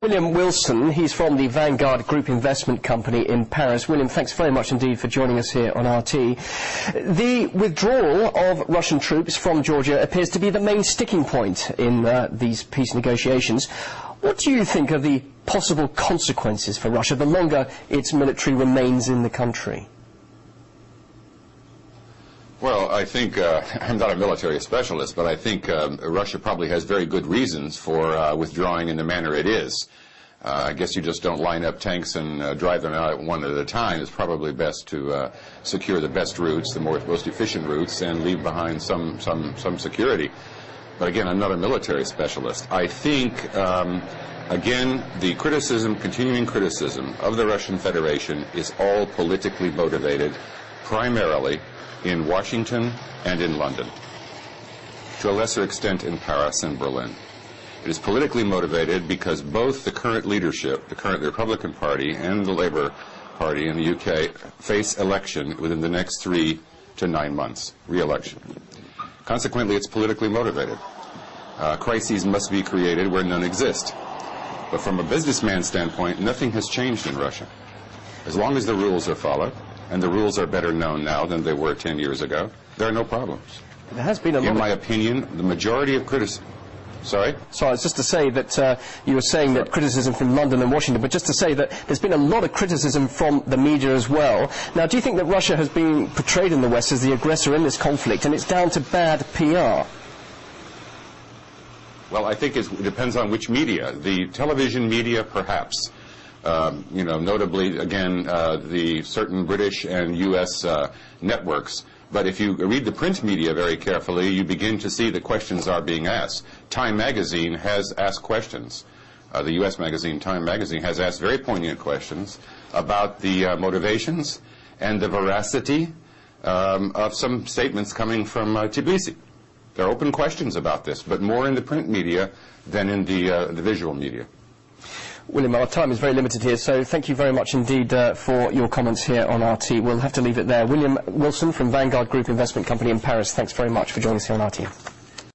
William Wilson, he's from the Vanguard Group Investment Company in Paris. William, thanks very much indeed for joining us here on RT. The withdrawal of Russian troops from Georgia appears to be the main sticking point in these peace negotiations. What do you think are the possible consequences for Russia the longer its military remains in the country? Well, I think, I'm not a military specialist, but I think Russia probably has very good reasons for withdrawing in the manner it is. I guess you just don't line up tanks and drive them out one at a time. It's probably best to secure the best routes, the most efficient routes, and leave behind some security. But again, I'm not a military specialist. I think, again, the continuing criticism of the Russian Federation is all politically motivated, primarily in Washington and in London, to a lesser extent in Paris and Berlin. It is politically motivated because both the current leadership, the current Republican Party and the Labour Party in the UK, face election within the next 3 to 9 months, re-election. Consequently, it's politically motivated. Crises must be created where none exist. But from a businessman standpoint, nothing has changed in Russia. As long as the rules are followed, and the rules are better known now than they were 10 years ago, there are no problems. There has been a lot. In my opinion, the majority of criticism. Sorry? Sorry, it's just to say that you were saying that criticism from London and Washington, but just to say that there's been a lot of criticism from the media as well. Now, do you think that Russia has been portrayed in the West as the aggressor in this conflict, and it's down to bad PR? Well, I think it depends on which media. The television media, perhaps. Notably, again, the certain British and U.S. networks. But if you read the print media very carefully, you begin to see that questions are being asked. Time magazine has asked questions. The U.S. magazine, Time magazine, has asked very poignant questions about the motivations and the veracity of some statements coming from Tbilisi. There are open questions about this, but more in the print media than in the visual media. William, our time is very limited here, so thank you very much indeed for your comments here on RT. We'll have to leave it there. William Wilson from Vanguard Group Investment Company in Paris, thanks very much for joining us here on RT.